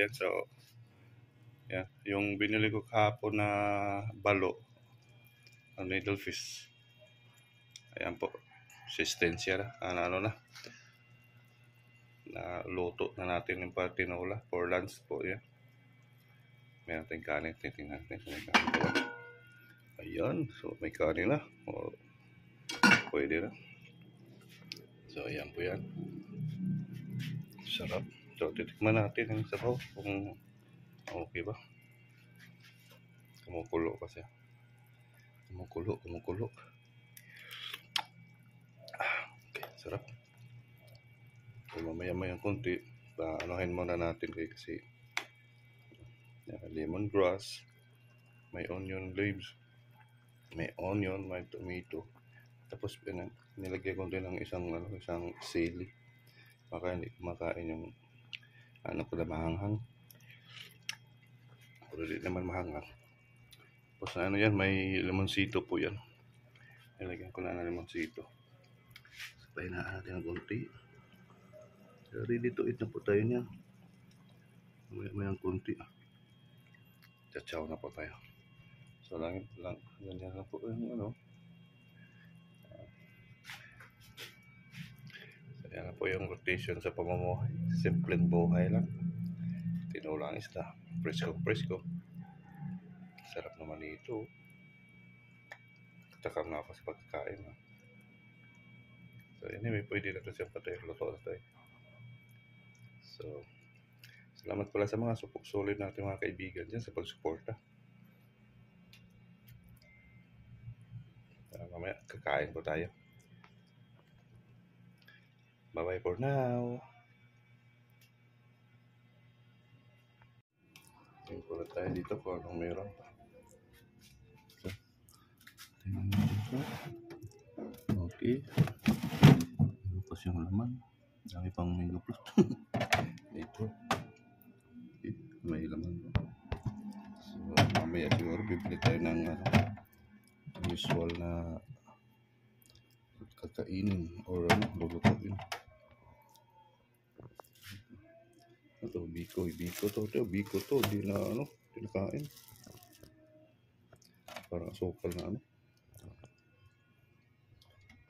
kabayan. So, yan. Yung binili ko kahapon na balo, needlefish. Ayan po. Resistensya na. Ano na. Luto na natin yung tinola for lunch po. Yan. Meron tayong kanin. Titingnan natin. Ayan. So, may kanin na. O, pwede na. So, ayan po yan. Sarap. So, titikman natin ang sabaw kung okay ba. Kumukulo kasi. Kumukulo. Okay, sarap. So, mamaya-maya konti. Anuhin muna natin kasi lemongrass, may onion leaves, may onion, may tomato. Tapos nilagay ko din ng isang sili. Baka hindi kumakain yung ko na mahanghang. Pero di naman mahanghang. Tapos yan, may lemonsito po yan. Nilagyan ko na ng lemonsito. Sabayin na natin ng konti. Ready to eat na po tayo niyan. May konti. Chachaw na po tayo. So ganyan lang po yung So yan na po yung rotation sa pamumuhay. Simpleng buhay lang. Tinulang isda. Presko. Sarap naman ito. Takam na ako sa pagkain. So anyway, pwede na ito siya patay. Luto na tayo. So, salamat pala sa mga solid natin mga kaibigan dyan sa pagsuporta. Mamaya kakain po tayo. Bye-bye for now. Tingnan pala tayo dito kung anong meron pa. So, tingnan natin ito. Okay. Ano pa siyang laman? Dami pang mango plus. Ito. Okay. May laman. So, mamaya siguro bibili tayo ng usual na kakainin or lulutuin. Ito, biko to, di na kain. Parang asukal na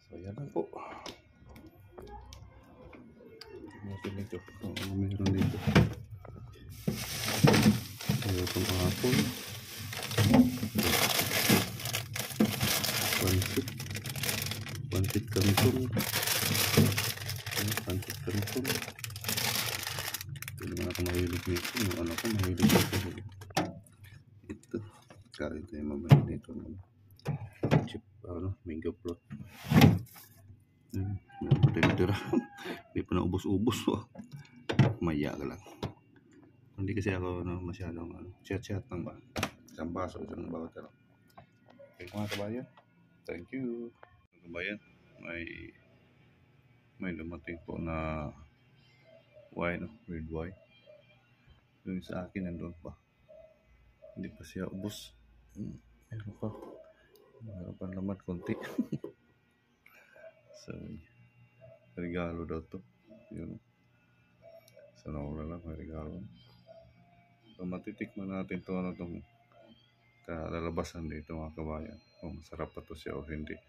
So, yan lang po. Natin ito. Ano meron dito? Ito itong apple. Pancit canton. Ito naman ako mahilig nito. Yung anak ko mahilig nito. Ito. Kain tayo mamaya dito. Chip, mango float. Tira. Hindi pa na ubos-ubos. Maya ka lang. Hindi kasi ako masyadong chat lang ba. Isang baso, isang bawat Okay mga kabayan. Thank you. Mga kabayan, may dumating po na wine, red wine. Yung sa akin nandun pa. Hindi pa siya ubos. Meron pa naman konti. So, regalo daw to. Yun. Sana wala lang may regalo. So, matitikman natin to itong kalalabasan dito mga kabayan. Kung masarap pa to siya o hindi.